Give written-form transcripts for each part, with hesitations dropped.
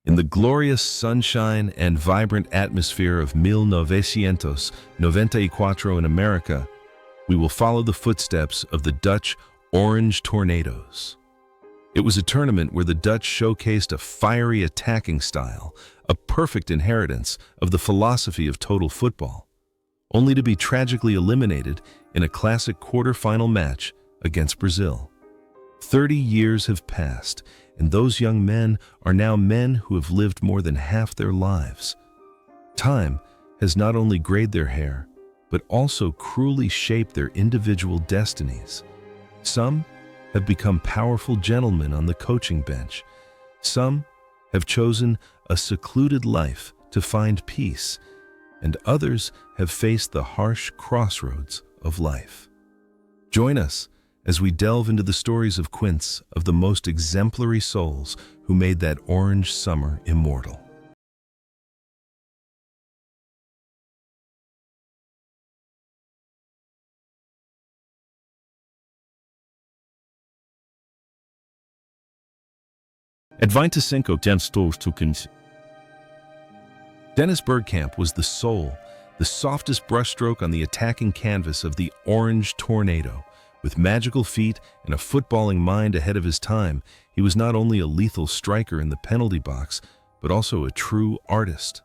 In the glorious sunshine and vibrant atmosphere of 1994 in America, we will follow the footsteps of the Dutch Orange Tornadoes. It was a tournament where the Dutch showcased a fiery attacking style, a perfect inheritance of the philosophy of total football, only to be tragically eliminated in a classic quarter-final match against Brazil. 30 years have passed, and those young men are now men who have lived more than half their lives. Time has not only grayed their hair, but also cruelly shaped their individual destinies. Some have become powerful gentlemen on the coaching bench. Some have chosen a secluded life to find peace, and others have faced the harsh crossroads of life. Join us as we delve into the stories of quints of the most exemplary souls who made that orange summer immortal. At 25 Toekens. Dennis Bergkamp was the soul, the softest brushstroke on the attacking canvas of the Orange Tornado. With magical feet and a footballing mind ahead of his time, he was not only a lethal striker in the penalty box, but also a true artist.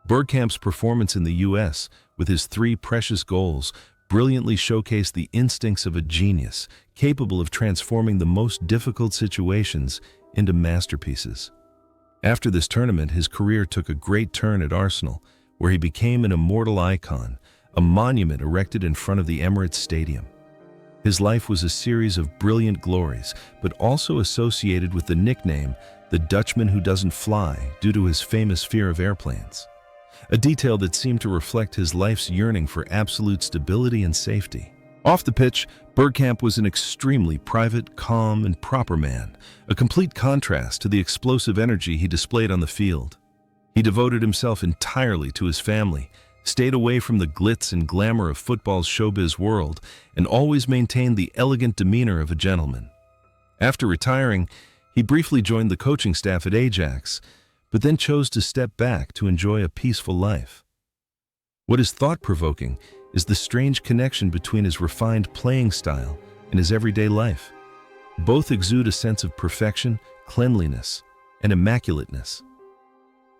Bergkamp's performance in the U.S., with his 3 precious goals, brilliantly showcased the instincts of a genius, capable of transforming the most difficult situations into masterpieces. After this tournament, his career took a great turn at Arsenal, where he became an immortal icon, a monument erected in front of the Emirates Stadium. His life was a series of brilliant glories, but also associated with the nickname, the Dutchman who doesn't fly, due to his famous fear of airplanes. A detail that seemed to reflect his life's yearning for absolute stability and safety. Off the pitch, Bergkamp was an extremely private, calm, and proper man, a complete contrast to the explosive energy he displayed on the field. He devoted himself entirely to his family, stayed away from the glitz and glamour of football's showbiz world, and always maintained the elegant demeanor of a gentleman. After retiring, he briefly joined the coaching staff at Ajax, but then chose to step back to enjoy a peaceful life. What is thought-provoking is the strange connection between his refined playing style and his everyday life. Both exude a sense of perfection, cleanliness, and immaculateness.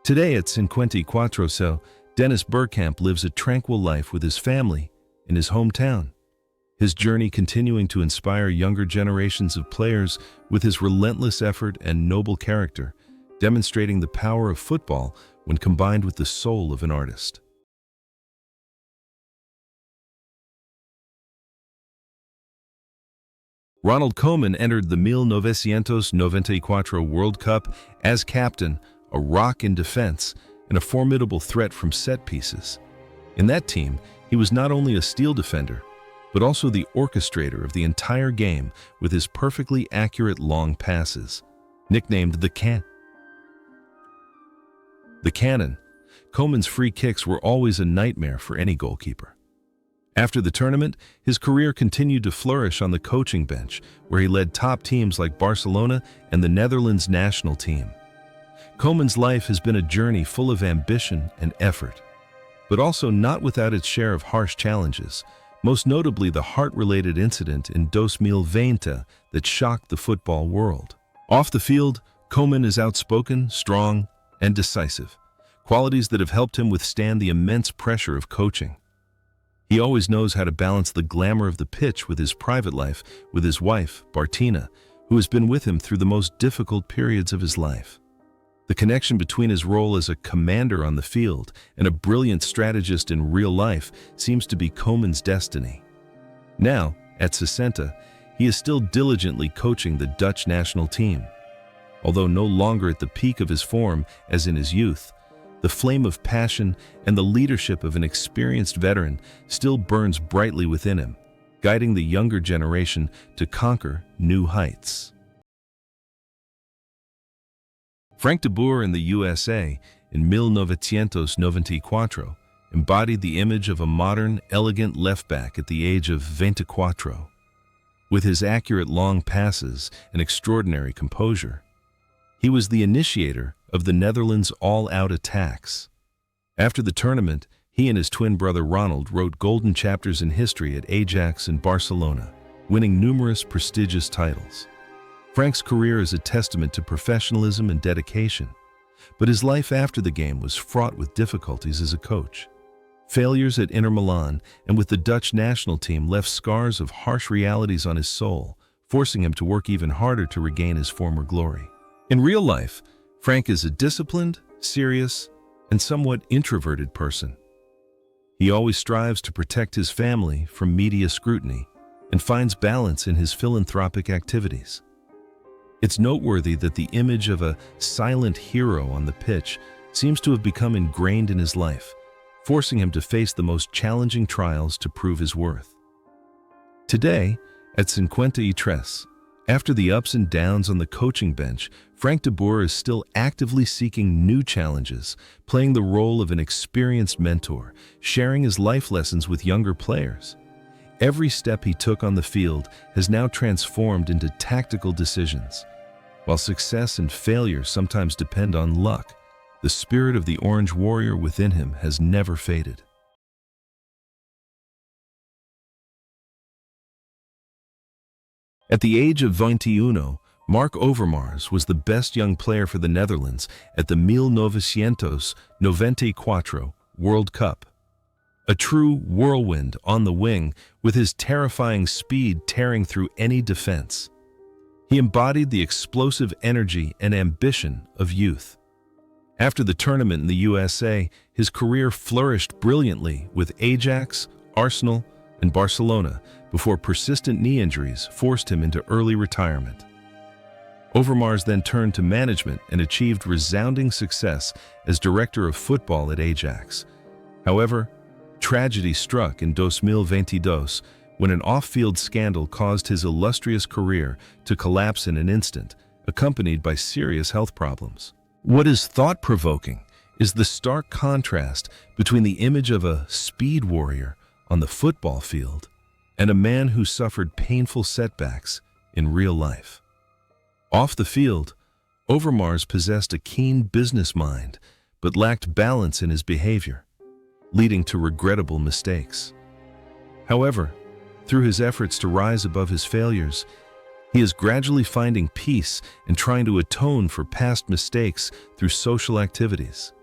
Today at 54, Dennis Bergkamp lives a tranquil life with his family in his hometown, his journey continuing to inspire younger generations of players with his relentless effort and noble character, demonstrating the power of football when combined with the soul of an artist. Ronald Koeman entered the 1994 World Cup as captain, a rock in defense, and a formidable threat from set pieces. In that team, he was not only a steel defender, but also the orchestrator of the entire game with his perfectly accurate long passes. Nicknamed the Cannon, Koeman's free kicks were always a nightmare for any goalkeeper. After the tournament, his career continued to flourish on the coaching bench, where he led top teams like Barcelona and the Netherlands national team. Koeman's life has been a journey full of ambition and effort, but also not without its share of harsh challenges, most notably the heart-related incident in 2020 that shocked the football world. Off the field, Koeman is outspoken, strong, and decisive, qualities that have helped him withstand the immense pressure of coaching. He always knows how to balance the glamour of the pitch with his private life, with his wife, Bartina, who has been with him through the most difficult periods of his life. The connection between his role as a commander on the field and a brilliant strategist in real life seems to be Koeman's destiny. Now, at 60, he is still diligently coaching the Dutch national team. Although no longer at the peak of his form as in his youth, the flame of passion and the leadership of an experienced veteran still burns brightly within him, guiding the younger generation to conquer new heights. Frank de Boer in the USA in 1994 embodied the image of a modern, elegant left-back at the age of 24. With his accurate long passes and extraordinary composure, He was the initiator of the Netherlands' all-out attacks. After the tournament, he and his twin brother Ronald wrote golden chapters in history at Ajax and Barcelona, winning numerous prestigious titles. Frank's career is a testament to professionalism and dedication, but his life after the game was fraught with difficulties as a coach. Failures at Inter Milan and with the Dutch national team left scars of harsh realities on his soul, forcing him to work even harder to regain his former glory. In real life, Frank is a disciplined, serious, and somewhat introverted person. He always strives to protect his family from media scrutiny and finds balance in his philanthropic activities. It's noteworthy that the image of a silent hero on the pitch seems to have become ingrained in his life, forcing him to face the most challenging trials to prove his worth. Today, at 53, after the ups and downs on the coaching bench, Frank de Boer is still actively seeking new challenges, playing the role of an experienced mentor, sharing his life lessons with younger players. Every step he took on the field has now transformed into tactical decisions. While success and failure sometimes depend on luck, the spirit of the Orange Warrior within him has never faded. At the age of 21, Mark Overmars was the best young player for the Netherlands at the 1994 World Cup. A true whirlwind on the wing, with his terrifying speed tearing through any defense. He embodied the explosive energy and ambition of youth. After the tournament in the USA, his career flourished brilliantly with Ajax, Arsenal, and Barcelona before persistent knee injuries forced him into early retirement. Overmars then turned to management and achieved resounding success as director of football at Ajax. However, tragedy struck in 2022 when an off-field scandal caused his illustrious career to collapse in an instant, accompanied by serious health problems. What is thought-provoking is the stark contrast between the image of a speed warrior on the football field and a man who suffered painful setbacks in real life. Off the field, Overmars possessed a keen business mind but lacked balance in his behavior, leading to regrettable mistakes. However, through his efforts to rise above his failures, he is gradually finding peace and trying to atone for past mistakes through social activities.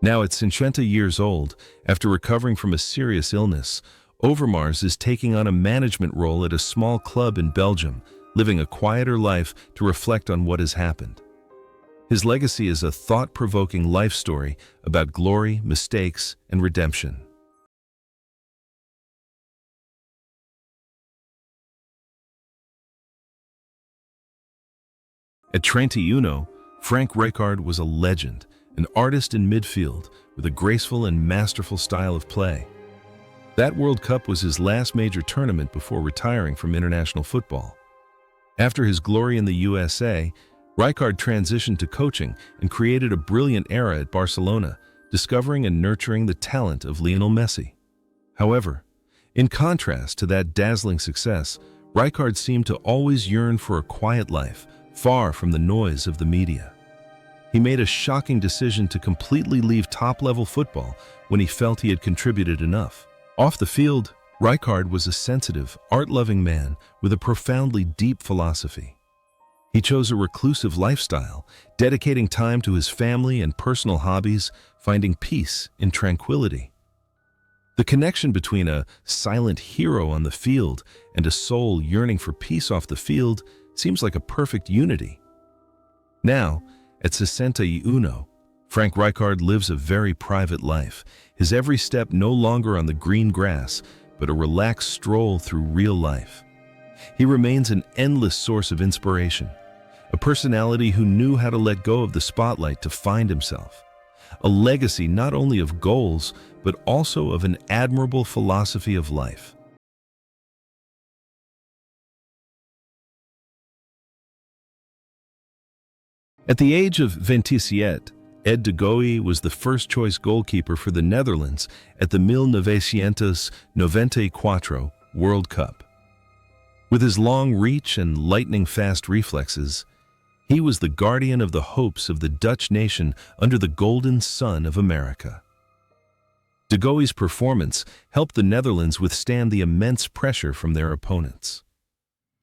Now at 50 years old, after recovering from a serious illness, Overmars is taking on a management role at a small club in Belgium, living a quieter life to reflect on what has happened. His legacy is a thought-provoking life story about glory, mistakes, and redemption. At 21, Frank Rijkaard was a legend, an artist in midfield with a graceful and masterful style of play. That World Cup was his last major tournament before retiring from international football. After his glory in the USA, Rijkaard transitioned to coaching and created a brilliant era at Barcelona, discovering and nurturing the talent of Lionel Messi. However, in contrast to that dazzling success, Rijkaard seemed to always yearn for a quiet life, far from the noise of the media. He made a shocking decision to completely leave top-level football when he felt he had contributed enough. Off the field, Rijkaard was a sensitive, art-loving man with a profoundly deep philosophy. He chose a reclusive lifestyle, dedicating time to his family and personal hobbies, finding peace in tranquility. The connection between a silent hero on the field and a soul yearning for peace off the field seems like a perfect unity. Now, at 61, Frank Rijkaard lives a very private life, his every step no longer on the green grass, but a relaxed stroll through real life. He remains an endless source of inspiration, a personality who knew how to let go of the spotlight to find himself, a legacy not only of goals, but also of an admirable philosophy of life. At the age of 27, Ed de Goey was the first-choice goalkeeper for the Netherlands at the 1994 World Cup. With his long reach and lightning-fast reflexes, He was the guardian of the hopes of the Dutch nation under the golden sun of America. De Goey's performance helped the Netherlands withstand the immense pressure from their opponents.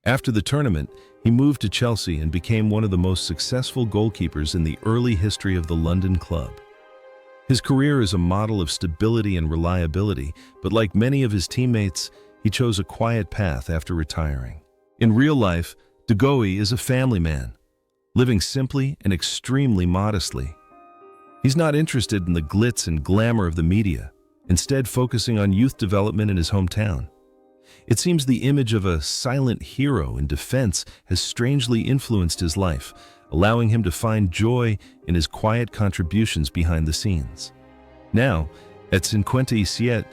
After the tournament, he moved to Chelsea and became one of the most successful goalkeepers in the early history of the London club. His career is a model of stability and reliability, but like many of his teammates, he chose a quiet path after retiring. In real life, De Goey is a family man, living simply and extremely modestly. He's not interested in the glitz and glamour of the media, instead focusing on youth development in his hometown. It seems the image of a silent hero in defense has strangely influenced his life, allowing him to find joy in his quiet contributions behind the scenes. Now, at 57,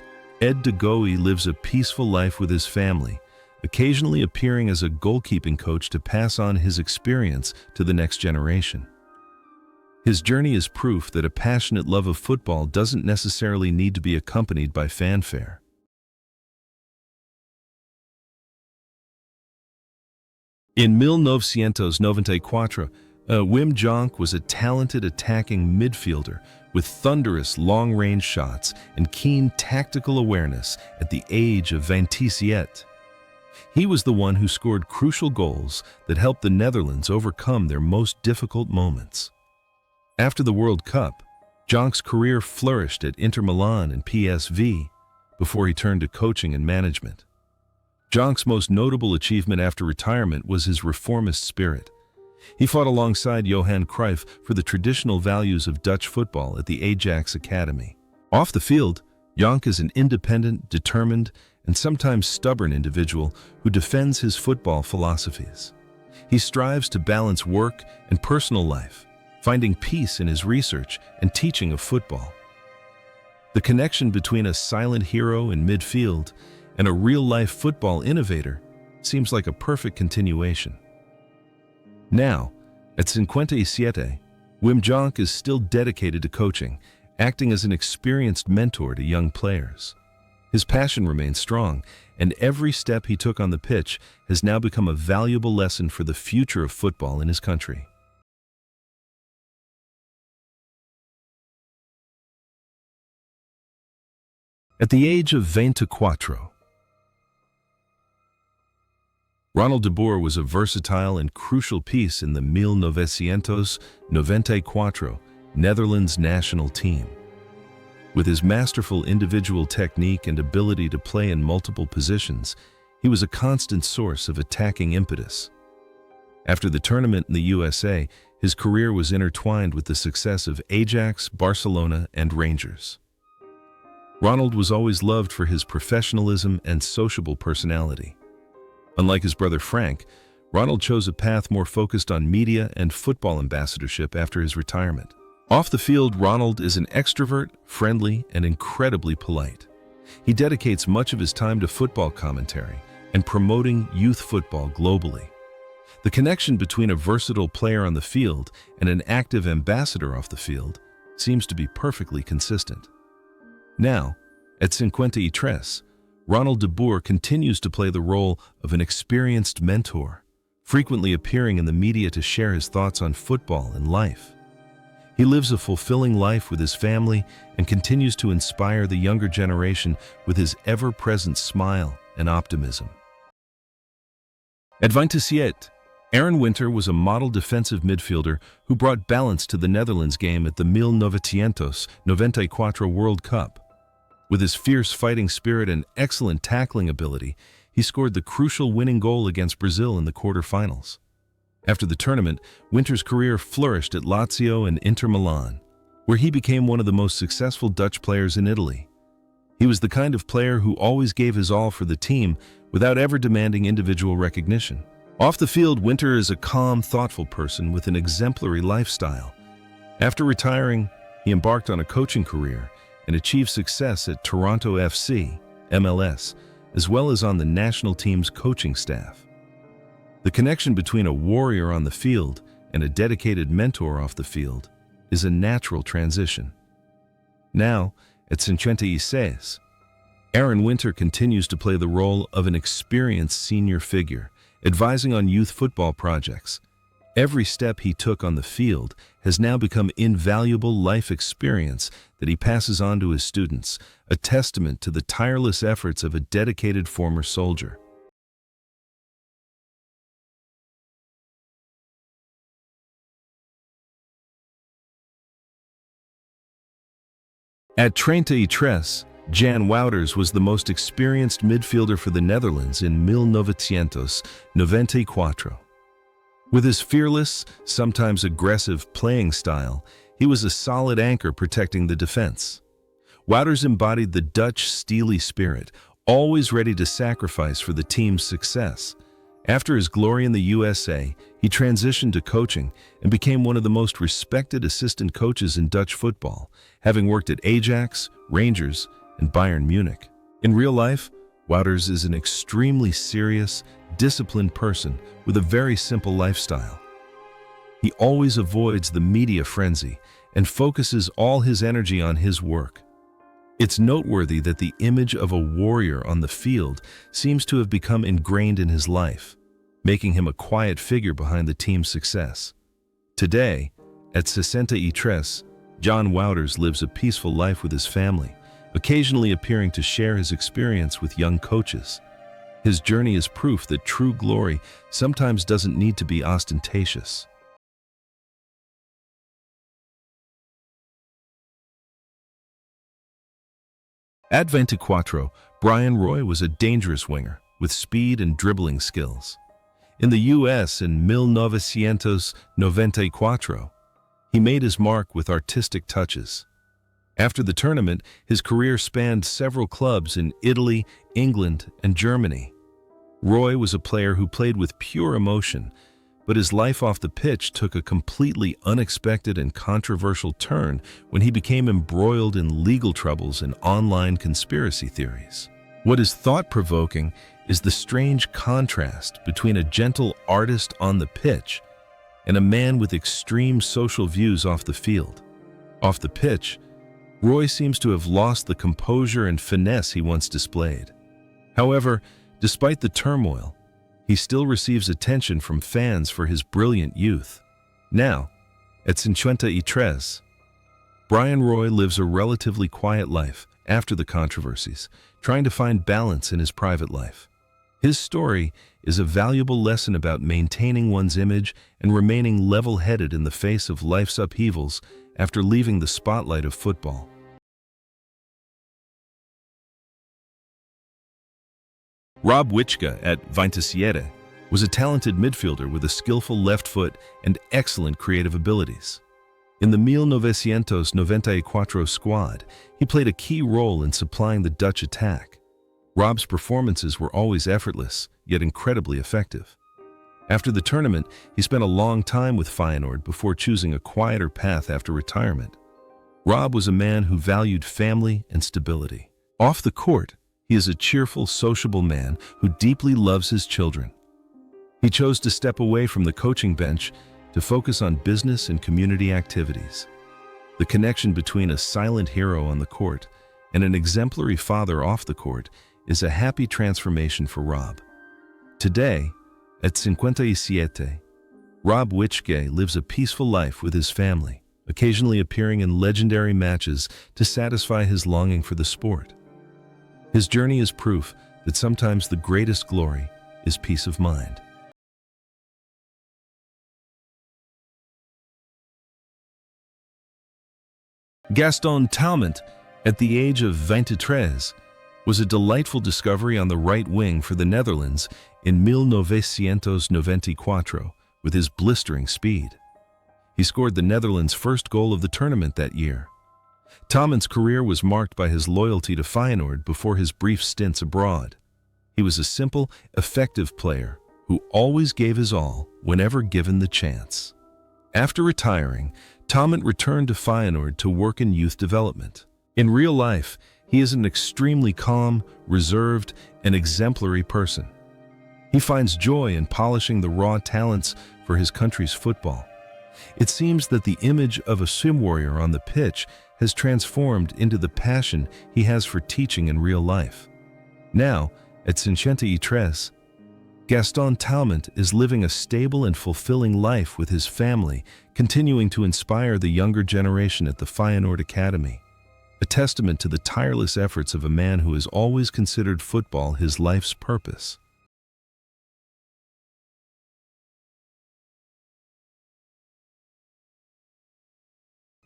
Ed De Goey lives a peaceful life with his family, occasionally appearing as a goalkeeping coach to pass on his experience to the next generation. His journey is proof that a passionate love of football doesn't necessarily need to be accompanied by fanfare. In 1994, Wim Jonk was a talented attacking midfielder with thunderous long-range shots and keen tactical awareness at the age of 27. He was the one who scored crucial goals that helped the Netherlands overcome their most difficult moments. After the World Cup, Jonk's career flourished at Inter Milan and PSV before he turned to coaching and management. Jonk's most notable achievement after retirement was his reformist spirit. He fought alongside Johan Cruyff for the traditional values of Dutch football at the Ajax Academy. Off the field, Jonk is an independent, determined, and sometimes stubborn individual who defends his football philosophies. He strives to balance work and personal life, finding peace in his research and teaching of football. The connection between a silent hero in midfield and a real-life football innovator seems like a perfect continuation. Now, at 57, Wim Jonk is still dedicated to coaching, acting as an experienced mentor to young players. His passion remains strong, and every step he took on the pitch has now become a valuable lesson for the future of football in his country. At the age of 24, Ronald de Boer was a versatile and crucial piece in the 1994 Netherlands national team. With his masterful individual technique and ability to play in multiple positions, he was a constant source of attacking impetus. After the tournament in the USA, his career was intertwined with the success of Ajax, Barcelona, and Rangers. Ronald was always loved for his professionalism and sociable personality. Unlike his brother Frank, Ronald chose a path more focused on media and football ambassadorship after his retirement. Off the field, Ronald is an extrovert, friendly, and incredibly polite. He dedicates much of his time to football commentary and promoting youth football globally. The connection between a versatile player on the field and an active ambassador off the field seems to be perfectly consistent. Now, at 53, Ronald de Boer continues to play the role of an experienced mentor, frequently appearing in the media to share his thoughts on football and life. He lives a fulfilling life with his family and continues to inspire the younger generation with his ever-present smile and optimism. At 27, Aaron Winter was a model defensive midfielder who brought balance to the Netherlands game at the 1994 World Cup. With his fierce fighting spirit and excellent tackling ability, he scored the crucial winning goal against Brazil in the quarterfinals. After the tournament, Winter's career flourished at Lazio and Inter Milan, where he became one of the most successful Dutch players in Italy. He was the kind of player who always gave his all for the team without ever demanding individual recognition. Off the field, Winter is a calm, thoughtful person with an exemplary lifestyle. After retiring, he embarked on a coaching career and achieved success at Toronto FC, MLS, as well as on the national team's coaching staff. The connection between a warrior on the field and a dedicated mentor off the field is a natural transition. Now, at 56, Aaron Winter continues to play the role of an experienced senior figure, advising on youth football projects. Every step he took on the field has now become invaluable life experience that he passes on to his students, a testament to the tireless efforts of a dedicated former soldier. At 33, Jan Wouters was the most experienced midfielder for the Netherlands in 1994. With his fearless, sometimes aggressive playing style, he was a solid anchor protecting the defense. Wouters embodied the Dutch steely spirit, always ready to sacrifice for the team's success. After his glory in the USA, he transitioned to coaching and became one of the most respected assistant coaches in Dutch football, having worked at Ajax, Rangers, and Bayern Munich. In real life, Wouters is an extremely serious, disciplined person with a very simple lifestyle. He always avoids the media frenzy and focuses all his energy on his work. It's noteworthy that the image of a warrior on the field seems to have become ingrained in his life, making him a quiet figure behind the team's success. Today, at 63, Jan Wouters lives a peaceful life with his family, occasionally appearing to share his experience with young coaches. His journey is proof that true glory sometimes doesn't need to be ostentatious. At 24, Brian Roy was a dangerous winger with speed and dribbling skills. In the US in 1994, he made his mark with artistic touches. After the tournament, his career spanned several clubs in Italy, England, and Germany. Roy was a player who played with pure emotion, but his life off the pitch took a completely unexpected and controversial turn when he became embroiled in legal troubles and online conspiracy theories. What is thought-provoking is the strange contrast between a gentle artist on the pitch and a man with extreme social views off the field. Off the pitch, Roy seems to have lost the composure and finesse he once displayed. However, despite the turmoil, he still receives attention from fans for his brilliant youth. Now, at 53, Brian Roy lives a relatively quiet life after the controversies, trying to find balance in his private life. His story is a valuable lesson about maintaining one's image and remaining level-headed in the face of life's upheavals after leaving the spotlight of football. Rob Wichka at 27 was a talented midfielder with a skillful left foot and excellent creative abilities. In the 1994 squad, he played a key role in supplying the Dutch attack. Rob's performances were always effortless, yet incredibly effective. After the tournament, he spent a long time with Feyenoord before choosing a quieter path after retirement. Rob was a man who valued family and stability. Off the court, he is a cheerful, sociable man who deeply loves his children. He chose to step away from the coaching bench to focus on business and community activities. The connection between a silent hero on the court and an exemplary father off the court is a happy transformation for Rob. Today, at 57, Rob Wichke lives a peaceful life with his family, occasionally appearing in legendary matches to satisfy his longing for the sport. His journey is proof that sometimes the greatest glory is peace of mind. Gaston Talmont, at the age of 23, was a delightful discovery on the right wing for the Netherlands in 1994 with his blistering speed. He scored the Netherlands' first goal of the tournament that year. Talmont's career was marked by his loyalty to Feyenoord before his brief stints abroad. He was a simple, effective player who always gave his all whenever given the chance. After retiring, Talmont returned to Feyenoord to work in youth development. In real life, he is an extremely calm, reserved, and exemplary person. He finds joy in polishing the raw talents for his country's football. It seems that the image of a swim warrior on the pitch has transformed into the passion he has for teaching in real life. Now, at 53, Gaston Talmont is living a stable and fulfilling life with his family, continuing to inspire the younger generation at the Feyenoord Academy, a testament to the tireless efforts of a man who has always considered football his life's purpose.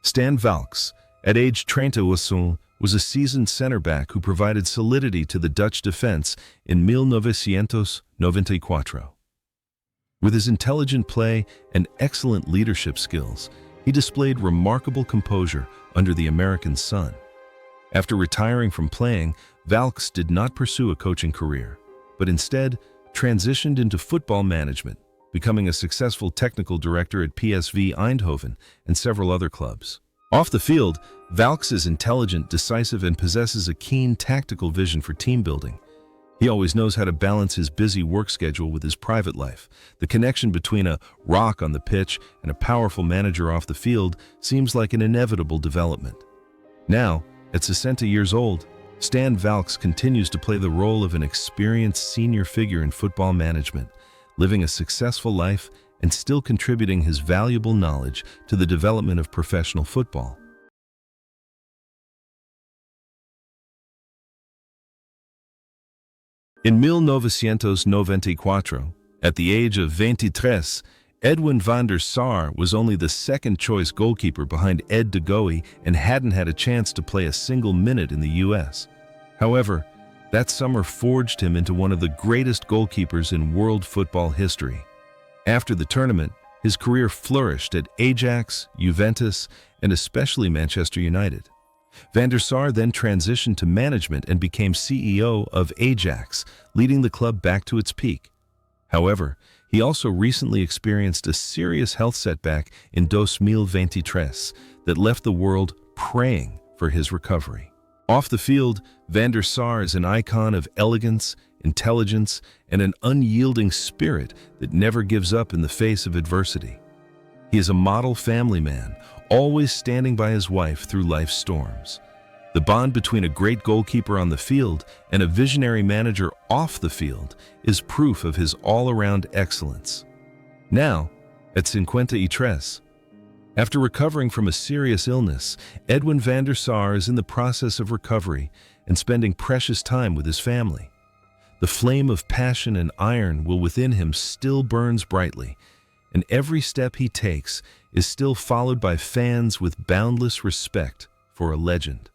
Stan Valks, at age 31, was a seasoned center-back who provided solidity to the Dutch defense in 1994. With his intelligent play and excellent leadership skills, he displayed remarkable composure under the American sun. After retiring from playing, Valks did not pursue a coaching career, but instead transitioned into football management, becoming a successful technical director at PSV Eindhoven and several other clubs. Off the field, Valks is intelligent, decisive, and possesses a keen tactical vision for team building. He always knows how to balance his busy work schedule with his private life. The connection between a rock on the pitch and a powerful manager off the field seems like an inevitable development. Now, at 60 years old, Stan Valks continues to play the role of an experienced senior figure in football management, living a successful life and still contributing his valuable knowledge to the development of professional football. In 1994, at the age of 23, Edwin van der Sar was only the second-choice goalkeeper behind Ed de Goey and hadn't had a chance to play a single minute in the U.S. However, that summer forged him into one of the greatest goalkeepers in world football history. After the tournament, his career flourished at Ajax, Juventus, and especially Manchester United. Van der Sar then transitioned to management and became CEO of Ajax, leading the club back to its peak. However, he also recently experienced a serious health setback in 2023 that left the world praying for his recovery. Off the field, Van der Sar is an icon of elegance, intelligence, and an unyielding spirit that never gives up in the face of adversity. He is a model family man, always standing by his wife through life's storms. The bond between a great goalkeeper on the field and a visionary manager off the field is proof of his all-around excellence. Now, at 53, after recovering from a serious illness, Edwin van der Sar is in the process of recovery and spending precious time with his family. The flame of passion and iron will within him still burns brightly, and every step he takes is still followed by fans with boundless respect for a legend.